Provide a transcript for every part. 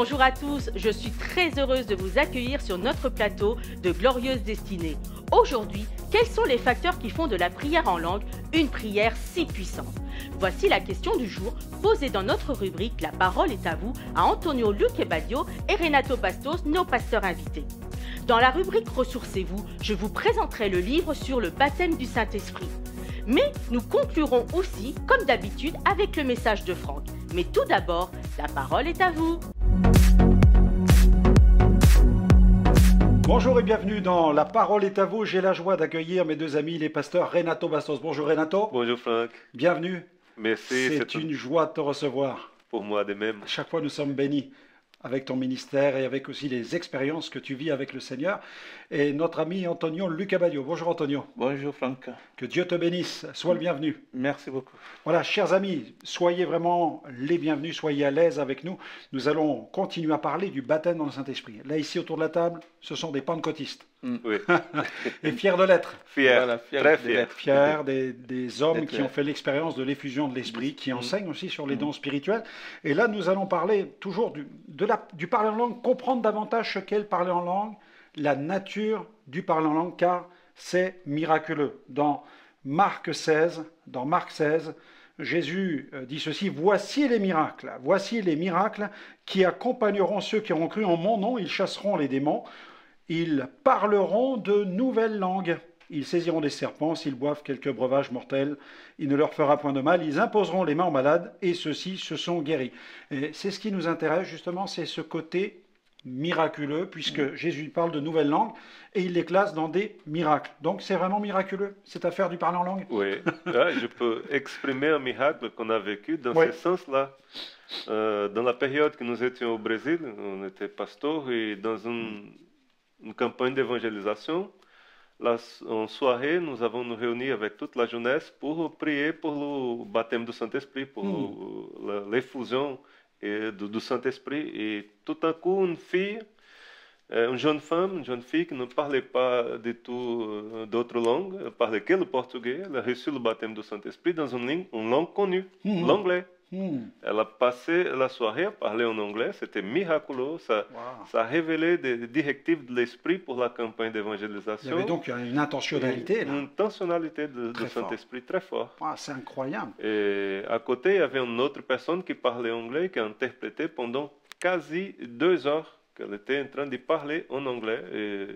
Bonjour à tous, je suis très heureuse de vous accueillir sur notre plateau de Glorieuse Destinée. Aujourd'hui, quels sont les facteurs qui font de la prière en langue une prière si puissante? Voici la question du jour posée dans notre rubrique La parole est à vous à Antonio Luquebadio et Renato Bastos, nos pasteurs invités. Dans la rubrique Ressourcez-vous, je vous présenterai le livre sur le baptême du Saint-Esprit. Mais nous conclurons aussi, comme d'habitude, avec le message de Franck. Mais tout d'abord, la parole est à vous. Bonjour et bienvenue dans La parole est à vous. J'ai la joie d'accueillir mes deux amis, les pasteurs Renato Bastos. Bonjour Renato. Bonjour Franck. Bienvenue. Merci. C'est une joie de te recevoir. Pour moi de même. Chaque fois, nous sommes bénis avec ton ministère et avec aussi les expériences que tu vis avec le Seigneur. Et notre ami Antonio Luquebadio. Bonjour Antonio. Bonjour Franck. Que Dieu te bénisse. Sois le bienvenu. Merci beaucoup. Voilà, chers amis, soyez vraiment les bienvenus, soyez à l'aise avec nous. Nous allons continuer à parler du baptême dans le Saint-Esprit. Là, ici, autour de la table, ce sont des pentecôtistes. Oui. Et fiers de l'être. Fier, Voilà, très fier. Fiers des hommes D'être qui ont fait l'expérience de l'effusion de l'Esprit, qui enseignent aussi sur les dons spirituels. Et là, nous allons parler toujours du parler en langue, comprendre davantage ce qu'est le parler en langue, la nature du parler en langue, car c'est miraculeux. Dans Marc 16, Jésus dit ceci: voici les miracles qui accompagneront ceux qui auront cru en mon nom. Ils chasseront les démons, ils parleront de nouvelles langues, ils saisiront des serpents, s'ils boivent quelques breuvages mortels, il ne leur fera point de mal, ils imposeront les mains aux malades, et ceux-ci se sont guéris. Et c'est ce qui nous intéresse justement, c'est ce côté miraculeux, puisque Jésus parle de nouvelles langues, et il les classe dans des miracles. Donc c'est vraiment miraculeux, cette affaire du parler en langue. Oui, je peux exprimer un miracle qu'on a vécu dans Oui. ce sens-là. Dans la période que nous étions au Brésil, on était pasteur et dans une campagne d'évangélisation, en soirée, nous avons nous réunis avec toute la jeunesse pour prier pour le baptême du Saint-Esprit, pour l'effusion du Saint-Esprit. Et tout à coup, une jeune fille qui ne parlait pas du tout d'autre langue, elle parlait que le portugais, elle a reçu le baptême du Saint-Esprit dans une langue connue, l'anglais. Elle a passé la soirée à parler en anglais, c'était miraculeux, ça a révélé des directives de l'Esprit pour la campagne Il y d'évangélisation. avait donc une intentionnalité, là. Une intentionnalité du Très fort. Saint-Esprit très fort. C'est incroyable. Et à côté, il y avait une autre personne qui parlait anglais, qui a interprété pendant quasi 2 heures qu'elle était en train de parler en anglais. Et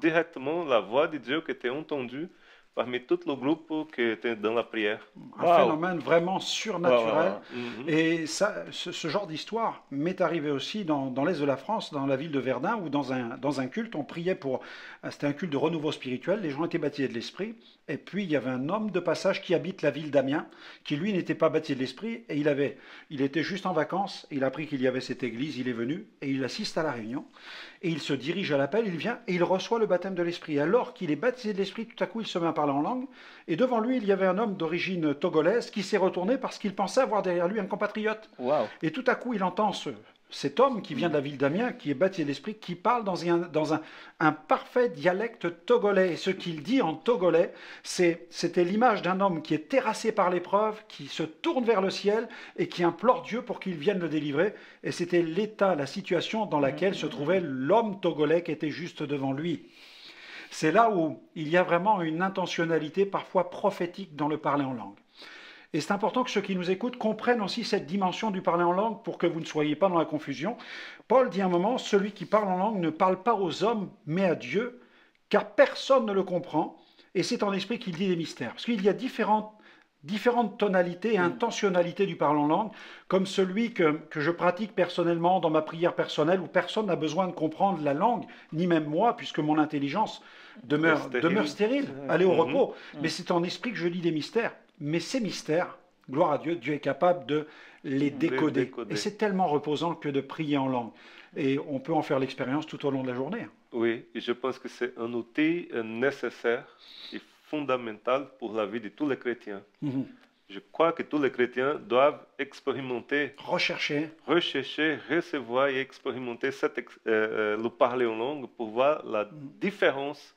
directement, la voix de Dieu qui était entendue parmi tout le groupe qui était dans la prière. Un phénomène vraiment surnaturel. Mhm. Et ça, ce genre d'histoire m'est arrivé aussi dans l'est de la France, dans la ville de Verdun, où dans un culte, on priait pour... C'était un culte de renouveau spirituel, les gens étaient baptisés de l'Esprit, et puis il y avait un homme de passage qui habite la ville d'Amiens, qui lui n'était pas baptisé de l'Esprit, et il était juste en vacances, il a appris qu'il y avait cette église, il est venu, et il assiste à la réunion, et il se dirige à l'appel, il vient, et il reçoit le baptême de l'Esprit. Alors qu'il est baptisé de l'Esprit, tout à coup il se met à parler en langue, et devant lui il y avait un homme d'origine togolaise qui s'est retourné parce qu'il pensait avoir derrière lui un compatriote. Wow. Et tout à coup il entend cet homme qui vient de la ville d'Amiens, qui est baptisé de l'Esprit, qui parle dans un parfait dialecte togolais. Et ce qu'il dit en togolais, c'était l'image d'un homme qui est terrassé par l'épreuve, qui se tourne vers le ciel et qui implore Dieu pour qu'il vienne le délivrer. Et c'était l'état, la situation dans laquelle se trouvait l'homme togolais qui était juste devant lui. C'est là où il y a vraiment une intentionnalité parfois prophétique dans le parler en langue. Et c'est important que ceux qui nous écoutent comprennent aussi cette dimension du parler en langue pour que vous ne soyez pas dans la confusion. Paul dit à un moment, celui qui parle en langue ne parle pas aux hommes, mais à Dieu, car personne ne le comprend. Et c'est en esprit qu'il dit des mystères. Parce qu'il y a différentes tonalités et intentionnalités du parler en langue, comme celui que je pratique personnellement dans ma prière personnelle, où personne n'a besoin de comprendre la langue, ni même moi, puisque mon intelligence demeure stérile, aller au repos. Mais c'est en esprit que je lis des mystères. Mais ces mystères, gloire à Dieu, Dieu est capable de les décoder. Et c'est tellement reposant que de prier en langue. Et on peut en faire l'expérience tout au long de la journée. Oui, et je pense que c'est un outil nécessaire et fondamental pour la vie de tous les chrétiens. Je crois que tous les chrétiens doivent expérimenter, rechercher, recevoir et expérimenter le parler en langue pour voir la différence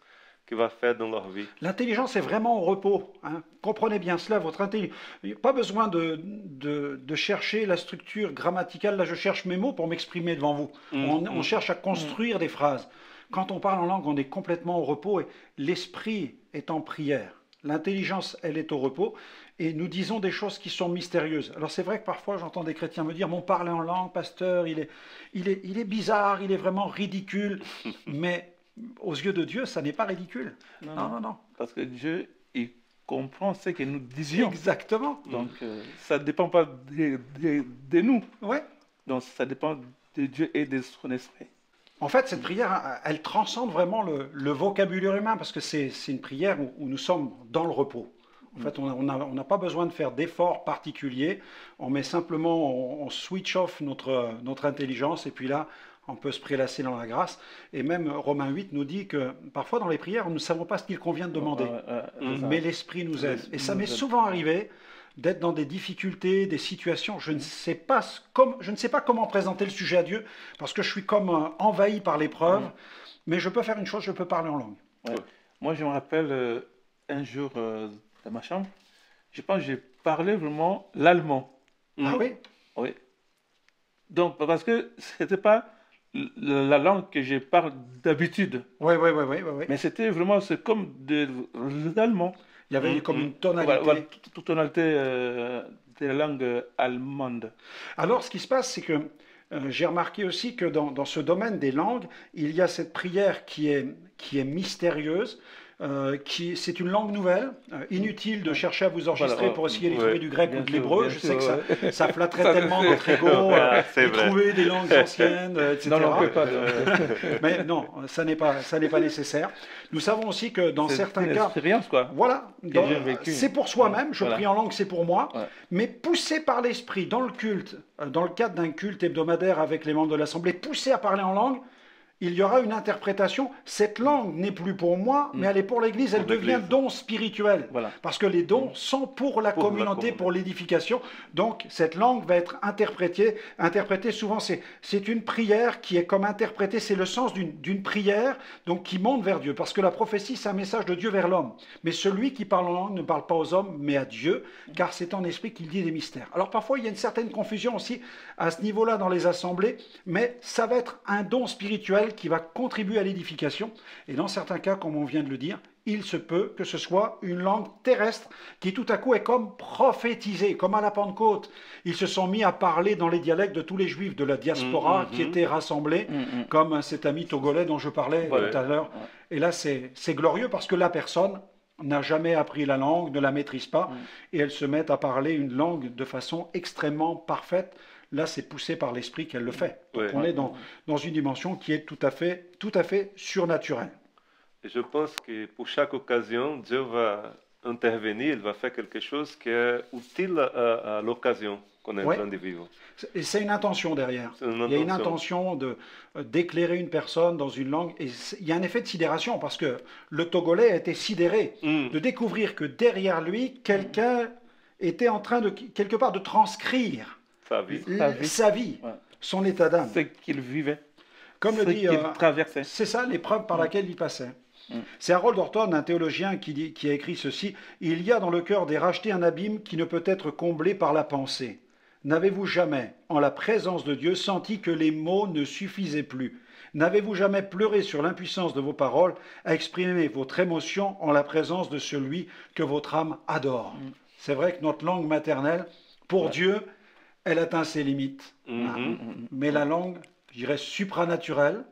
que va faire dans leur vie. L'intelligence est vraiment au repos. Hein. Comprenez bien cela. Votre intelligence. Pas besoin de chercher la structure grammaticale. Là, je cherche mes mots pour m'exprimer devant vous. On cherche à construire des phrases. Quand on parle en langue, on est complètement au repos et l'esprit est en prière. L'intelligence, elle est au repos et nous disons des choses qui sont mystérieuses. Alors c'est vrai que parfois j'entends des chrétiens me dire « Mon parler en langue, pasteur, il est bizarre, il est vraiment ridicule. » Mais aux yeux de Dieu, ça n'est pas ridicule. Non. Parce que Dieu, il comprend ce que nous disions. Exactement. Donc ça ne dépend pas de nous. Ouais. Donc ça dépend de Dieu et de son esprit. En fait, cette prière, elle transcende vraiment le vocabulaire humain parce que c'est une prière où nous sommes dans le repos. En fait, on n'a pas besoin de faire d'efforts particuliers. On met simplement, on switch off notre intelligence et puis là, on peut se prélasser dans la grâce. Et même Romains 8 nous dit que parfois dans les prières, nous ne savons pas ce qu'il convient de demander. Mais l'Esprit nous aide. Et ça m'est souvent arrivé d'être dans des difficultés, des situations. Je ne sais pas comment présenter le sujet à Dieu parce que je suis comme envahi par l'épreuve. Mais je peux faire une chose, je peux parler en langue. Ouais. Moi, je me rappelle un jour dans ma chambre, je pense que j'ai parlé vraiment l'allemand. Ah oui? Oui. Donc, parce que ce n'était pas la langue que je parle d'habitude. Oui. Mais c'est comme de l'allemand. Il y avait comme une tonalité. Voilà, toute tonalité de la langue allemande. Alors, ce qui se passe, c'est que j'ai remarqué aussi que dans ce domaine des langues, il y a cette prière qui est mystérieuse. C'est une langue nouvelle, inutile de chercher à vous enregistrer pour essayer de trouver du grec ou de l'hébreu. Je sais que ça flatterait tellement notre ego de trouver des langues anciennes, etc. Non, on peut pas. Mais non, ça n'est pas nécessaire. Nous savons aussi que dans certains cas, voilà, c'est pour soi-même. Je prie en langue, c'est pour moi. Mais poussé par l'esprit dans le culte, dans le cadre d'un culte hebdomadaire avec les membres de l'assemblée, poussé à parler en langue, il y aura une interprétation. Cette langue n'est plus pour moi, mais elle est pour l'Église. Elle devient don spirituel. Voilà. Parce que les dons sont pour la communauté, pour l'édification. Donc, cette langue va être interprétée. Souvent, c'est une prière qui est comme interprétée. C'est le sens d'une prière donc, qui monte vers Dieu. Parce que la prophétie, c'est un message de Dieu vers l'homme. Mais celui qui parle en langue ne parle pas aux hommes, mais à Dieu, car c'est en esprit qu'il dit des mystères. Alors, parfois, il y a une certaine confusion aussi à ce niveau-là dans les assemblées, mais ça va être un don spirituel qui va contribuer à l'édification. Et dans certains cas, comme on vient de le dire, il se peut que ce soit une langue terrestre qui tout à coup est comme prophétisée, comme à la Pentecôte. Ils se sont mis à parler dans les dialectes de tous les juifs de la diaspora qui étaient rassemblés, comme cet ami togolais dont je parlais tout à l'heure. Et là, c'est glorieux parce que la personne n'a jamais appris la langue, ne la maîtrise pas, et elle se met à parler une langue de façon extrêmement parfaite. Là, c'est poussé par l'esprit qu'elle le fait. Donc, on est dans une dimension qui est tout à fait surnaturelle. Et je pense que pour chaque occasion, Dieu va intervenir, il va faire quelque chose qui est utile à l'occasion qu'on est en train de vivre. Et c'est une intention derrière. Il y a une intention d'éclairer une personne dans une langue. Et il y a un effet de sidération parce que le Togolais a été sidéré de découvrir que derrière lui, quelqu'un était en train quelque part de transcrire sa vie, son état d'âme. Ce qu'il vivait, comme le dit, qu'il traversait. C'est ça l'épreuve par laquelle il passait. C'est Harold Orton, un théologien, qui a écrit ceci. Il y a dans le cœur des rachetés un abîme qui ne peut être comblé par la pensée. N'avez-vous jamais, en la présence de Dieu, senti que les mots ne suffisaient plus? N'avez-vous jamais pleuré sur l'impuissance de vos paroles à exprimer votre émotion en la présence de celui que votre âme adore? C'est vrai que notre langue maternelle, pour Dieu, elle atteint ses limites. Mais la langue, je dirais, supranaturelle,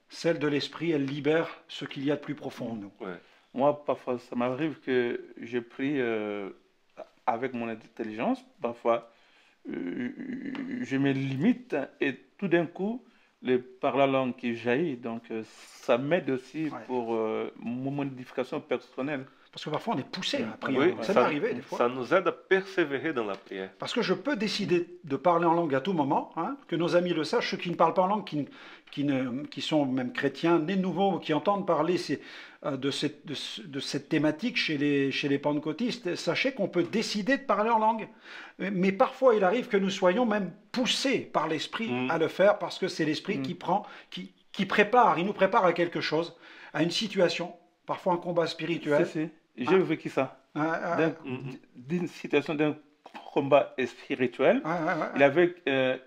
celle de l'esprit, elle libère ce qu'il y a de plus profond en nous. Moi, parfois, ça m'arrive que je prie avec mon intelligence. Parfois, je me limite et tout d'un coup, par la langue qui jaillit. Donc, ça m'aide aussi pour mon édification personnelle. Parce que parfois on est poussé à prier. Ça m'est arrivé des fois. Ça nous aide à persévérer dans la prière. Parce que je peux décider de parler en langue à tout moment, que nos amis le sachent, ceux qui ne parlent pas en langue, qui sont même chrétiens, nés nouveaux, qui entendent parler de cette thématique chez les pentecôtistes. Sachez qu'on peut décider de parler en langue. Mais parfois il arrive que nous soyons même poussés par l'Esprit à le faire, parce que c'est l'Esprit qui prépare, il nous prépare à quelque chose, à une situation parfois un combat spirituel. Si. J'ai vécu ça. D'une situation d'un combat spirituel. Il y avait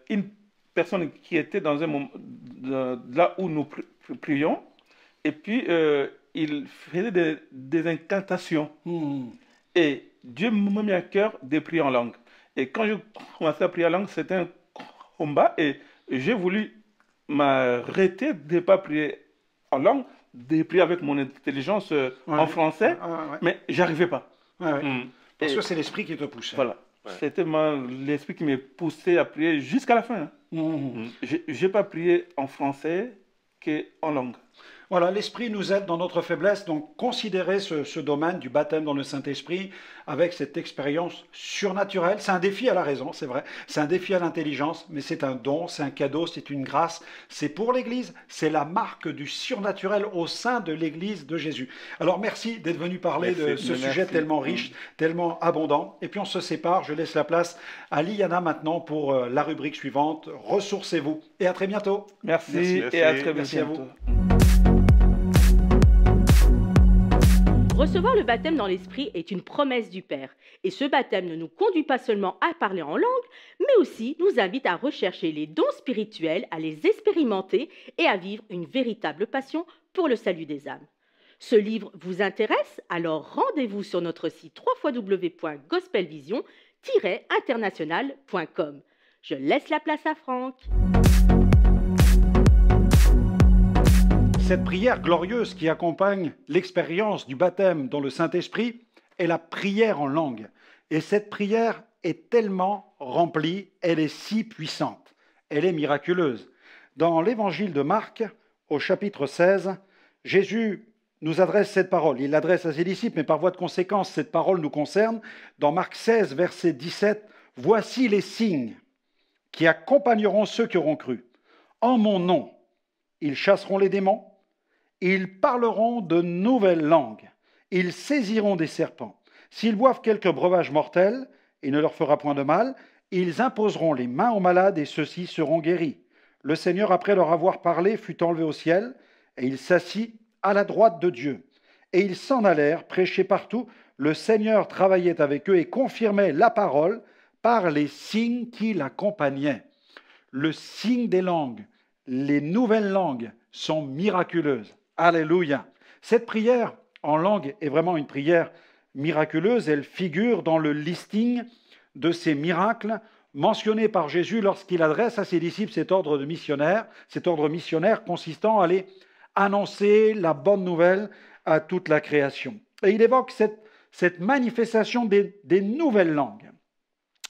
une personne qui était dans un moment là où nous prions, et puis il faisait des incantations. Et Dieu m'a mis à cœur de prier en langue. Et quand je commençais à prier en langue, c'était un combat, et j'ai voulu m'arrêter de ne pas prier en langue, de prier avec mon intelligence en français, mais j'arrivais pas. Parce que c'est l'esprit qui te poussait. Voilà. C'était l'esprit qui me poussait à prier jusqu'à la fin. Je n'ai pas prié en français qu'en langue. Voilà, l'Esprit nous aide dans notre faiblesse, donc considérez ce domaine du baptême dans le Saint-Esprit avec cette expérience surnaturelle. C'est un défi à la raison, c'est vrai, c'est un défi à l'intelligence, mais c'est un don, c'est un cadeau, c'est une grâce, c'est pour l'Église, c'est la marque du surnaturel au sein de l'Église de Jésus. Alors merci d'être venu parler de ce sujet tellement riche, tellement abondant, et puis on se sépare, je laisse la place à Liliana maintenant pour la rubrique suivante, ressourcez-vous, et à très bientôt. Merci. Et à très bientôt. Merci à vous. Recevoir le baptême dans l'Esprit est une promesse du Père. Et ce baptême ne nous conduit pas seulement à parler en langue, mais aussi nous invite à rechercher les dons spirituels, à les expérimenter et à vivre une véritable passion pour le salut des âmes. Ce livre vous intéresse? Alors rendez-vous sur notre site www.gospelvision-international.com. Je laisse la place à Franck. Cette prière glorieuse qui accompagne l'expérience du baptême dans le Saint-Esprit est la prière en langue. Et cette prière est tellement remplie, elle est si puissante, elle est miraculeuse. Dans l'évangile de Marc, au chapitre 16, Jésus nous adresse cette parole. Il l'adresse à ses disciples, mais par voie de conséquence, cette parole nous concerne. Dans Marc 16, verset 17, « Voici les signes qui accompagneront ceux qui auront cru. En mon nom, ils chasseront les démons. Ils parleront de nouvelles langues. Ils saisiront des serpents. S'ils boivent quelque breuvage mortel, il ne leur fera point de mal. Ils imposeront les mains aux malades et ceux-ci seront guéris. Le Seigneur, après leur avoir parlé, fut enlevé au ciel et il s'assit à la droite de Dieu. Et ils s'en allèrent prêcher partout. Le Seigneur travaillait avec eux et confirmait la parole par les signes qui l'accompagnaient. Le signe des langues, les nouvelles langues sont miraculeuses. Alléluia. Cette prière en langue est vraiment une prière miraculeuse. Elle figure dans le listing de ces miracles mentionnés par Jésus lorsqu'il adresse à ses disciples cet ordre missionnaire consistant à aller annoncer la bonne nouvelle à toute la création. Et il évoque cette manifestation des nouvelles langues.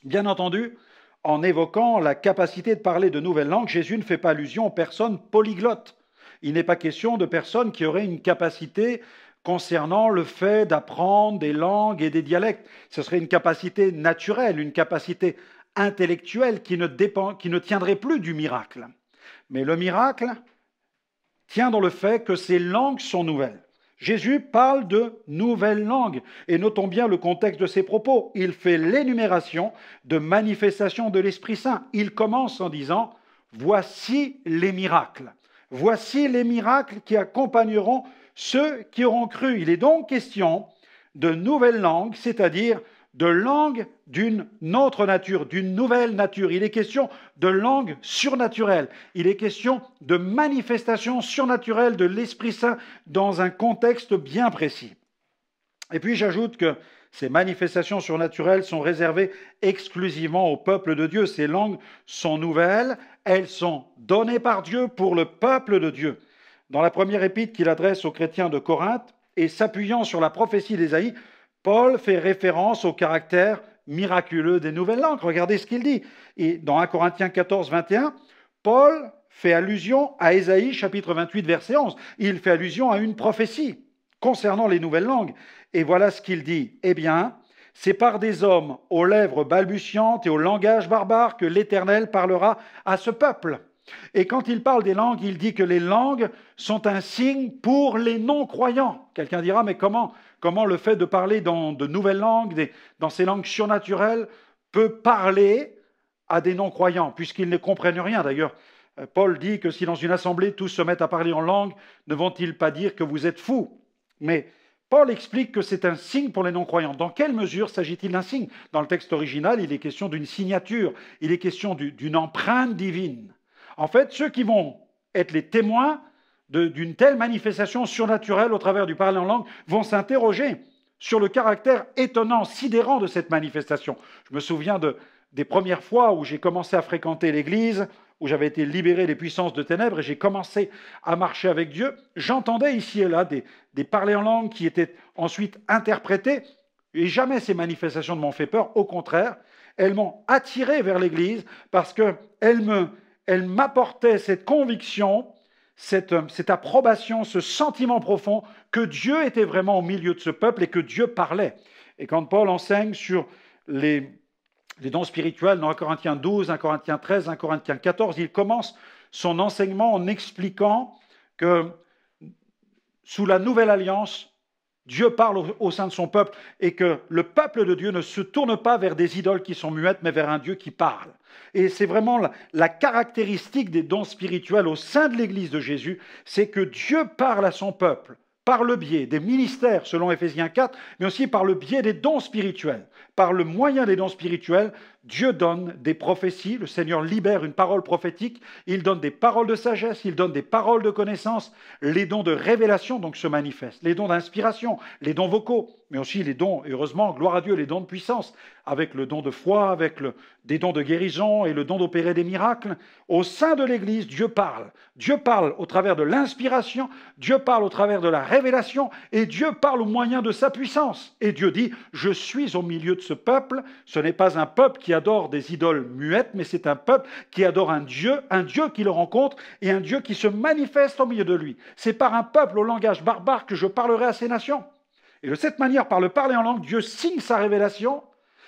Bien entendu, en évoquant la capacité de parler de nouvelles langues, Jésus ne fait pas allusion aux personnes polyglottes. Il n'est pas question de personnes qui auraient une capacité concernant le fait d'apprendre des langues et des dialectes. Ce serait une capacité naturelle, une capacité intellectuelle qui ne tiendrait plus du miracle. Mais le miracle tient dans le fait que ces langues sont nouvelles. Jésus parle de nouvelles langues. Et notons bien le contexte de ses propos. Il fait l'énumération de manifestations de l'Esprit Saint. Il commence en disant « Voici les miracles ». Voici les miracles qui accompagneront ceux qui auront cru. Il est donc question de nouvelles langues, c'est-à-dire de langues d'une autre nature, d'une nouvelle nature. Il est question de langues surnaturelles. Il est question de manifestations surnaturelles de l'Esprit Saint dans un contexte bien précis. Et puis j'ajoute que ces manifestations surnaturelles sont réservées exclusivement au peuple de Dieu. Ces langues sont nouvelles, elles sont données par Dieu pour le peuple de Dieu. Dans la première épître qu'il adresse aux chrétiens de Corinthe, et s'appuyant sur la prophétie d'Ésaïe, Paul fait référence au caractère miraculeux des nouvelles langues. Regardez ce qu'il dit. Et dans 1 Corinthiens 14, 21, Paul fait allusion à Ésaïe, chapitre 28, verset 11. Il fait allusion à une prophétie concernant les nouvelles langues. Et voilà ce qu'il dit. Eh bien, c'est par des hommes aux lèvres balbutiantes et au langage barbare que l'Éternel parlera à ce peuple. Et quand il parle des langues, il dit que les langues sont un signe pour les non-croyants. Quelqu'un dira, mais comment le fait de parler dans de nouvelles langues, dans ces langues surnaturelles, peut parler à des non-croyants, puisqu'ils ne comprennent rien. D'ailleurs, Paul dit que si dans une assemblée tous se mettent à parler en langue, ne vont-ils pas dire que vous êtes fous? Mais Paul explique que c'est un signe pour les non-croyants. Dans quelle mesure s'agit-il d'un signe? Dans le texte original, il est question d'une signature, il est question d'une empreinte divine. En fait, ceux qui vont être les témoins d'une telle manifestation surnaturelle au travers du parler en langue vont s'interroger sur le caractère étonnant, sidérant de cette manifestation. Je me souviens des premières fois où j'ai commencé à fréquenter l'Église, où j'avais été libéré des puissances de ténèbres et j'ai commencé à marcher avec Dieu. J'entendais ici et là des parlers en langue qui étaient ensuite interprétés, et jamais ces manifestations ne m'ont fait peur. Au contraire, elles m'ont attiré vers l'Église parce qu'elles m'apportaient cette conviction, cette approbation, ce sentiment profond que Dieu était vraiment au milieu de ce peuple et que Dieu parlait. Et quand Paul enseigne sur les dons spirituels dans 1 Corinthiens 12, 1 Corinthiens 13, 1 Corinthiens 14, il commence son enseignement en expliquant que sous la nouvelle alliance, Dieu parle au sein de son peuple et que le peuple de Dieu ne se tourne pas vers des idoles qui sont muettes, mais vers un Dieu qui parle. Et c'est vraiment la caractéristique des dons spirituels au sein de l'Église de Jésus, c'est que Dieu parle à son peuple par le biais des ministères, selon Éphésiens 4, mais aussi par le biais des dons spirituels. Par le moyen des dons spirituels, Dieu donne des prophéties, le Seigneur libère une parole prophétique, il donne des paroles de sagesse, il donne des paroles de connaissance, les dons de révélation donc se manifestent, les dons d'inspiration, les dons vocaux, mais aussi les dons, et heureusement, gloire à Dieu, les dons de puissance, avec le don de foi, avec des dons de guérison et le don d'opérer des miracles. Au sein de l'Église, Dieu parle. Dieu parle au travers de l'inspiration, Dieu parle au travers de la révélation, et Dieu parle au moyen de sa puissance. Et Dieu dit, je suis au milieu de ce peuple, ce n'est pas un peuple qui adore des idoles muettes, mais c'est un peuple qui adore un Dieu qui le rencontre, et un Dieu qui se manifeste au milieu de lui. C'est par un peuple au langage barbare que je parlerai à ces nations. Et de cette manière, par le parler en langue, Dieu signe sa révélation,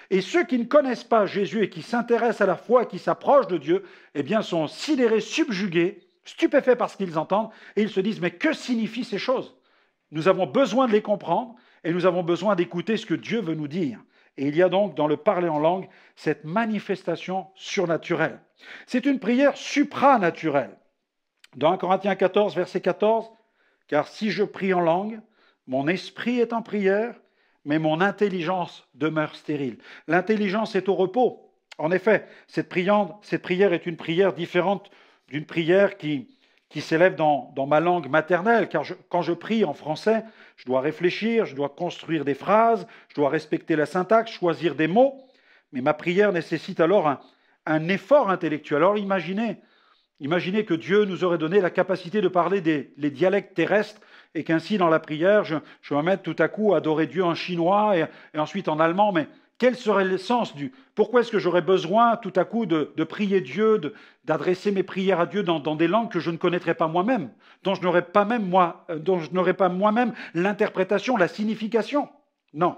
et ceux qui ne connaissent pas Jésus et qui s'intéressent à la foi et qui s'approchent de Dieu, eh bien, sont sidérés, subjugués, stupéfaits par ce qu'ils entendent, et ils se disent, mais que signifient ces choses? Nous avons besoin de les comprendre, et nous avons besoin d'écouter ce que Dieu veut nous dire. Et il y a donc dans le parler en langue cette manifestation surnaturelle. C'est une prière supranaturelle. Dans 1 Corinthiens 14, verset 14, « Car si je prie en langue, mon esprit est en prière, mais mon intelligence demeure stérile. » L'intelligence est au repos. En effet, cette prière est une prière différente d'une prière qui s'élève dans ma langue maternelle, car quand je prie en français, je dois réfléchir, je dois construire des phrases, je dois respecter la syntaxe, choisir des mots, mais ma prière nécessite alors un effort intellectuel. Alors imaginez que Dieu nous aurait donné la capacité de parler les dialectes terrestres et qu'ainsi dans la prière, je vais me mettre tout à coup à adorer Dieu en chinois et ensuite en allemand, mais quel serait le sens Pourquoi est-ce que j'aurais besoin tout à coup de prier Dieu, d'adresser mes prières à Dieu dans des langues que je ne connaîtrais pas moi-même, dont je n'aurais pas moi-même l'interprétation, la signification? Non.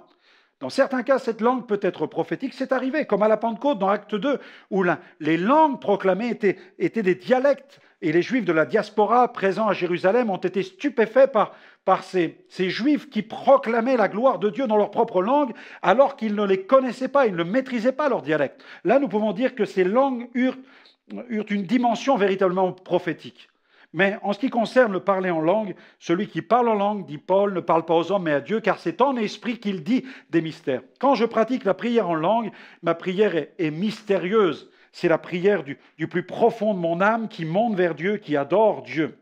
Dans certains cas, cette langue peut être prophétique. C'est arrivé, comme à la Pentecôte dans Acte 2, où les langues proclamées étaient des dialectes. Et les Juifs de la diaspora présents à Jérusalem ont été stupéfaits par ces Juifs qui proclamaient la gloire de Dieu dans leur propre langue, alors qu'ils ne les connaissaient pas, ils ne maîtrisaient pas leur dialecte. Là, nous pouvons dire que ces langues eurent une dimension véritablement prophétique. Mais en ce qui concerne le parler en langue, celui qui parle en langue, dit Paul, ne parle pas aux hommes mais à Dieu, car c'est en esprit qu'il dit des mystères. Quand je pratique la prière en langue, ma prière est mystérieuse. C'est la prière du plus profond de mon âme qui monte vers Dieu, qui adore Dieu.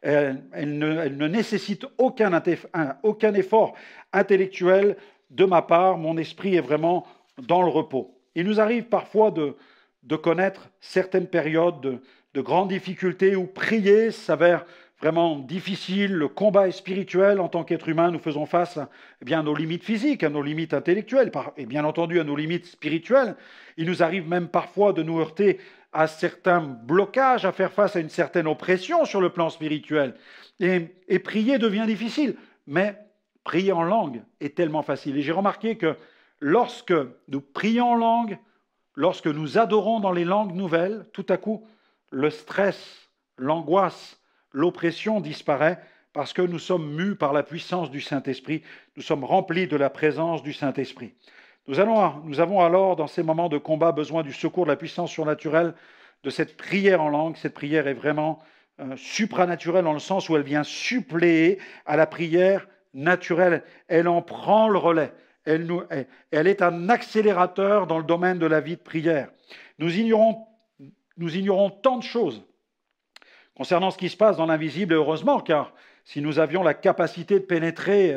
Elle ne nécessite aucun effort intellectuel de ma part. Mon esprit est vraiment dans le repos. Il nous arrive parfois de connaître certaines périodes de grandes difficultés où prier s'avère vraiment difficile. Le combat est spirituel. En tant qu'être humain, nous faisons face à nos limites physiques, à nos limites intellectuelles et bien entendu à nos limites spirituelles. Il nous arrive même parfois de nous heurter à certains blocages, à faire face à une certaine oppression sur le plan spirituel. Et prier devient difficile. Mais prier en langue est tellement facile. Et j'ai remarqué que lorsque nous prions en langue, lorsque nous adorons dans les langues nouvelles, tout à coup, le stress, l'angoisse, l'oppression disparaît parce que nous sommes mus par la puissance du Saint-Esprit, nous sommes remplis de la présence du Saint-Esprit. Nous avons alors, dans ces moments de combat, besoin du secours de la puissance surnaturelle, de cette prière en langue. Cette prière est vraiment supranaturelle dans le sens où elle vient suppléer à la prière naturelle. Elle en prend le relais. Elle est un accélérateur dans le domaine de la vie de prière. Nous ignorons tant de choses concernant ce qui se passe dans l'invisible, et heureusement, car si nous avions la capacité de pénétrer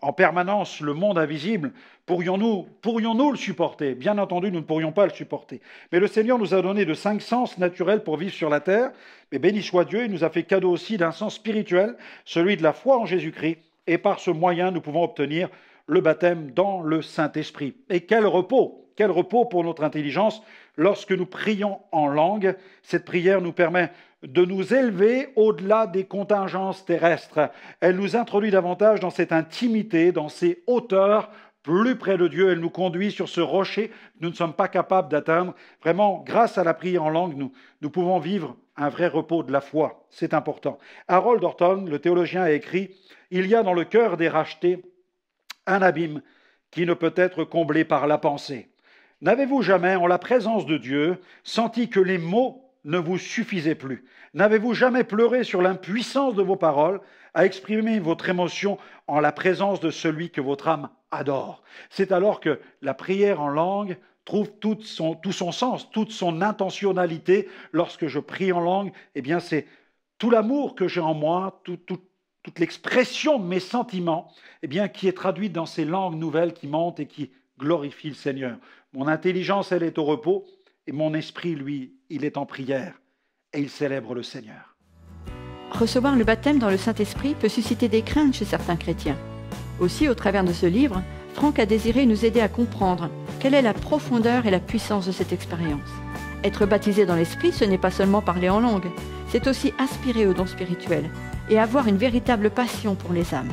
en permanence le monde invisible, pourrions-nous le supporter? Bien entendu, nous ne pourrions pas le supporter. Mais le Seigneur nous a donné de 5 sens naturels pour vivre sur la terre. Mais béni soit Dieu, il nous a fait cadeau aussi d'un sens spirituel, celui de la foi en Jésus-Christ. Et par ce moyen, nous pouvons obtenir le baptême dans le Saint-Esprit. Et quel repos pour notre intelligence lorsque nous prions en langue. Cette prière nous permet de nous élever au-delà des contingences terrestres. Elle nous introduit davantage dans cette intimité, dans ces hauteurs, plus près de Dieu. Elle nous conduit sur ce rocher que nous ne sommes pas capables d'atteindre. Vraiment, grâce à la prière en langue, nous pouvons vivre un vrai repos de la foi. C'est important. Harold Orton, le théologien, a écrit « Il y a dans le cœur des rachetés un abîme qui ne peut être comblé par la pensée. N'avez-vous jamais, en la présence de Dieu, senti que les mots ne vous suffisaient plus? N'avez-vous jamais pleuré sur l'impuissance de vos paroles à exprimer votre émotion en la présence de celui que votre âme adore? C'est alors que la prière en langue trouve tout son sens, toute son intentionnalité. Lorsque je prie en langue, eh bien c'est tout l'amour que j'ai en moi, toute l'expression de mes sentiments, eh bien, qui est traduite dans ces langues nouvelles qui montent et qui glorifient le Seigneur. Mon intelligence, elle est au repos, et mon esprit, lui, il est en prière, et il célèbre le Seigneur. Recevoir le baptême dans le Saint-Esprit peut susciter des craintes chez certains chrétiens. Aussi, au travers de ce livre, Franck a désiré nous aider à comprendre quelle est la profondeur et la puissance de cette expérience. Être baptisé dans l'Esprit, ce n'est pas seulement parler en langue, c'est aussi aspirer aux dons spirituels et avoir une véritable passion pour les âmes.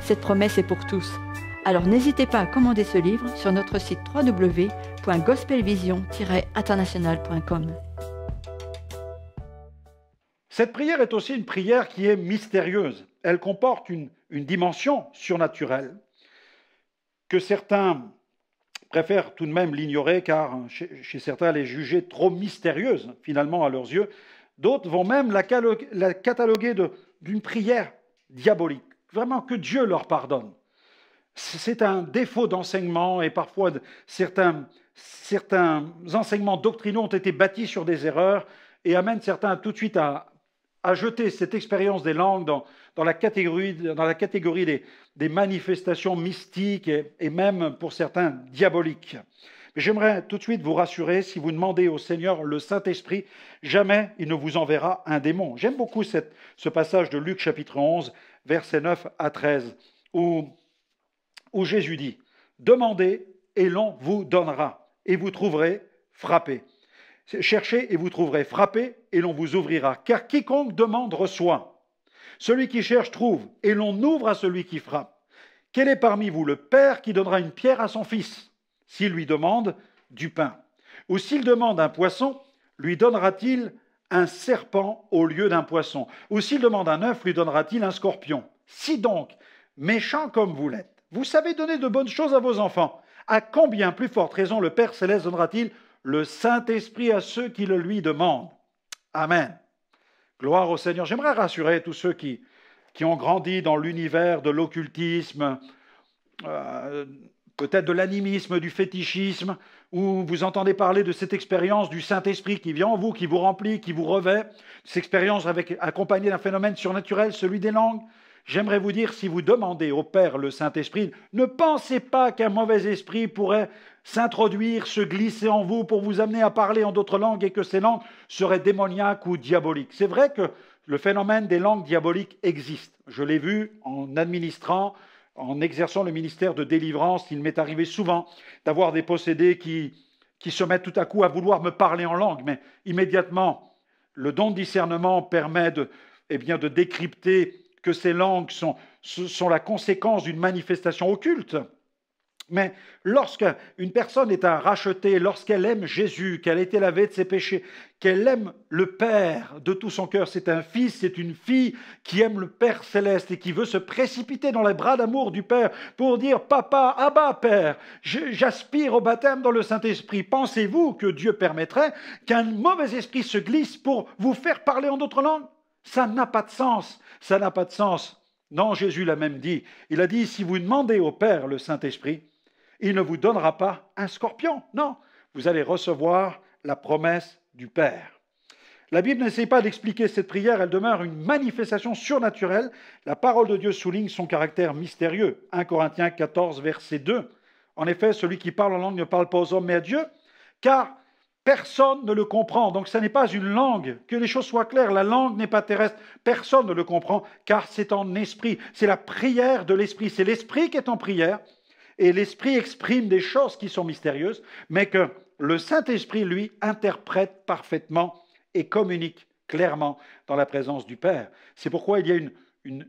Cette promesse est pour tous. Alors n'hésitez pas à commander ce livre sur notre site www.gospelvision-international.com. Cette prière est aussi une prière qui est mystérieuse. Elle comporte une dimension surnaturelle que certains préfèrent tout de même l'ignorer car chez certains elle est jugée trop mystérieuse finalement à leurs yeux. D'autres vont même la cataloguer d'une prière diabolique. Vraiment que Dieu leur pardonne. C'est un défaut d'enseignement et parfois certains enseignements doctrinaux ont été bâtis sur des erreurs et amènent certains tout de suite à jeter cette expérience des langues dans la catégorie des manifestations mystiques et même pour certains diaboliques. Mais j'aimerais tout de suite vous rassurer, si vous demandez au Seigneur le Saint-Esprit, jamais il ne vous enverra un démon. J'aime beaucoup ce passage de Luc chapitre 11, versets 9 à 13, où Jésus dit « Demandez et l'on vous donnera, et vous trouverez, frappez. Cherchez et vous trouverez, frappez et l'on vous ouvrira. Car quiconque demande reçoit. Celui qui cherche trouve, et l'on ouvre à celui qui frappe. Quel est parmi vous le père qui donnera une pierre à son fils s'il lui demande du pain? Ou s'il demande un poisson, lui donnera-t-il un serpent au lieu d'un poisson? Ou s'il demande un œuf, lui donnera-t-il un scorpion? Si donc, méchant comme vous l'êtes, vous savez donner de bonnes choses à vos enfants, à combien plus forte raison le Père Céleste donnera-t-il le Saint-Esprit à ceux qui le lui demandent? Amen. Gloire au Seigneur. J'aimerais rassurer tous ceux qui ont grandi dans l'univers de l'occultisme, peut-être de l'animisme, du fétichisme, où vous entendez parler de cette expérience du Saint-Esprit qui vient en vous, qui vous remplit, qui vous revêt, cette expérience accompagnée d'un phénomène surnaturel, celui des langues. J'aimerais vous dire, si vous demandez au Père le Saint-Esprit, ne pensez pas qu'un mauvais esprit pourrait s'introduire, se glisser en vous pour vous amener à parler en d'autres langues et que ces langues seraient démoniaques ou diaboliques. C'est vrai que le phénomène des langues diaboliques existe. Je l'ai vu en administrant, en exerçant le ministère de délivrance. Il m'est arrivé souvent d'avoir des possédés qui se mettent tout à coup à vouloir me parler en langue, mais immédiatement, le don de discernement permet de décrypter que ces langues sont la conséquence d'une manifestation occulte. Mais lorsqu'une personne est rachetée, lorsqu'elle aime Jésus, qu'elle a été lavée de ses péchés, qu'elle aime le Père de tout son cœur, c'est un fils, c'est une fille qui aime le Père céleste et qui veut se précipiter dans les bras d'amour du Père pour dire « Papa, Abba, Père, j'aspire au baptême dans le Saint-Esprit ». Pensez-vous que Dieu permettrait qu'un mauvais esprit se glisse pour vous faire parler en d'autres langues? Ça n'a pas de sens. Ça n'a pas de sens. Non, Jésus l'a même dit. Il a dit, si vous demandez au Père le Saint-Esprit, il ne vous donnera pas un scorpion. Non, vous allez recevoir la promesse du Père. La Bible n'essaie pas d'expliquer cette prière, elle demeure une manifestation surnaturelle. La parole de Dieu souligne son caractère mystérieux. 1 Corinthiens 14, verset 2. En effet, celui qui parle en langue ne parle pas aux hommes mais à Dieu, car personne ne le comprend. Donc ce n'est pas une langue. Que les choses soient claires, la langue n'est pas terrestre. Personne ne le comprend, car c'est en esprit. C'est la prière de l'esprit. C'est l'esprit qui est en prière. Et l'esprit exprime des choses qui sont mystérieuses, mais que le Saint-Esprit, lui, interprète parfaitement et communique clairement dans la présence du Père. C'est pourquoi il y a une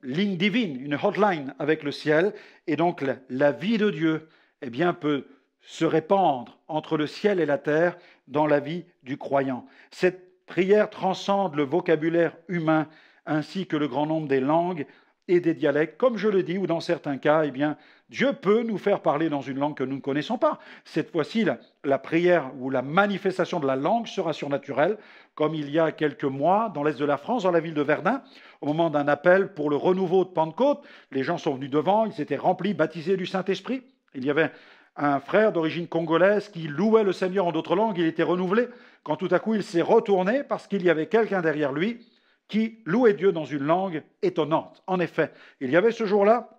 ligne divine, une hotline avec le ciel, et donc la vie de Dieu eh bien, peut se répandre entre le ciel et la terre dans la vie du croyant. Cette prière transcende le vocabulaire humain ainsi que le grand nombre des langues et des dialectes, comme je le dis, ou dans certains cas, eh bien, Dieu peut nous faire parler dans une langue que nous ne connaissons pas. Cette fois-ci, la prière ou la manifestation de la langue sera surnaturelle, comme il y a quelques mois, dans l'est de la France, dans la ville de Verdun, au moment d'un appel pour le renouveau de Pentecôte, les gens sont venus devant, ils étaient remplis, baptisés du Saint-Esprit. Il y avait un frère d'origine congolaise qui louait le Seigneur en d'autres langues, il était renouvelé, quand tout à coup il s'est retourné parce qu'il y avait quelqu'un derrière lui qui louait Dieu dans une langue étonnante. En effet, il y avait ce jour-là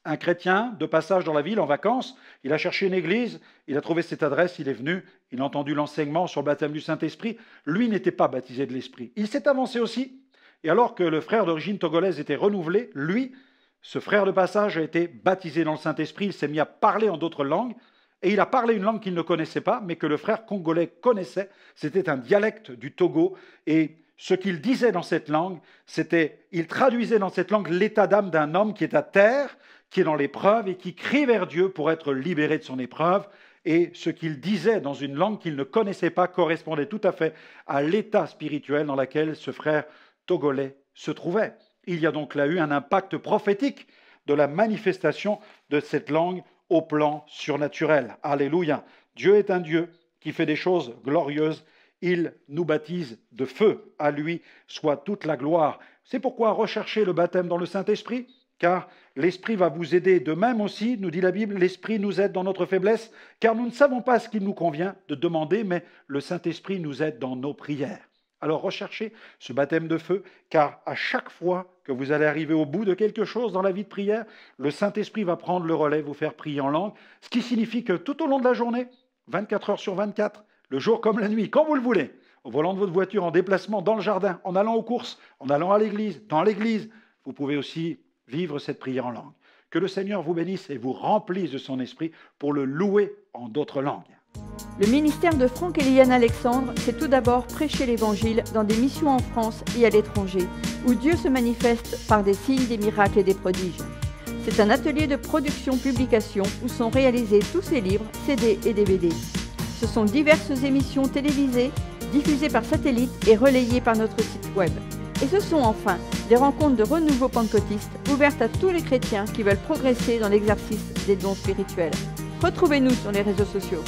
un chrétien de passage dans la ville en vacances, il a cherché une église, il a trouvé cette adresse, il est venu, il a entendu l'enseignement sur le baptême du Saint-Esprit. Lui n'était pas baptisé de l'Esprit. Il s'est avancé aussi, et alors que le frère d'origine togolaise était renouvelé, lui, ce frère de passage a été baptisé dans le Saint-Esprit, il s'est mis à parler en d'autres langues, et il a parlé une langue qu'il ne connaissait pas, mais que le frère congolais connaissait. C'était un dialecte du Togo, et ce qu'il disait dans cette langue, c'était, il traduisait dans cette langue l'état d'âme d'un homme qui est à terre, qui est dans l'épreuve et qui crie vers Dieu pour être libéré de son épreuve. Et ce qu'il disait dans une langue qu'il ne connaissait pas correspondait tout à fait à l'état spirituel dans lequel ce frère togolais se trouvait. Il y a donc là eu un impact prophétique de la manifestation de cette langue au plan surnaturel. Alléluia. Dieu est un Dieu qui fait des choses glorieuses. Il nous baptise de feu. À lui soit toute la gloire. C'est pourquoi recherchez le baptême dans le Saint-Esprit, car l'Esprit va vous aider. De même aussi, nous dit la Bible, l'Esprit nous aide dans notre faiblesse, car nous ne savons pas ce qu'il nous convient de demander, mais le Saint-Esprit nous aide dans nos prières. Alors recherchez ce baptême de feu, car à chaque fois que vous allez arriver au bout de quelque chose dans la vie de prière, le Saint-Esprit va prendre le relais, vous faire prier en langue, ce qui signifie que tout au long de la journée, 24 heures sur 24, le jour comme la nuit, quand vous le voulez, au volant de votre voiture, en déplacement, dans le jardin, en allant aux courses, en allant à l'église, dans l'église, vous pouvez aussi vivre cette prière en langue. Que le Seigneur vous bénisse et vous remplisse de son esprit pour le louer en d'autres langues. Le ministère de Franck et Liliane Alexandre, c'est tout d'abord prêcher l'Évangile dans des missions en France et à l'étranger, où Dieu se manifeste par des signes, des miracles et des prodiges. C'est un atelier de production-publication où sont réalisés tous ces livres, CD et DVD. Ce sont diverses émissions télévisées, diffusées par satellite et relayées par notre site web. Et ce sont enfin des rencontres de renouveau pentecôtiste ouvertes à tous les chrétiens qui veulent progresser dans l'exercice des dons spirituels. Retrouvez-nous sur les réseaux sociaux.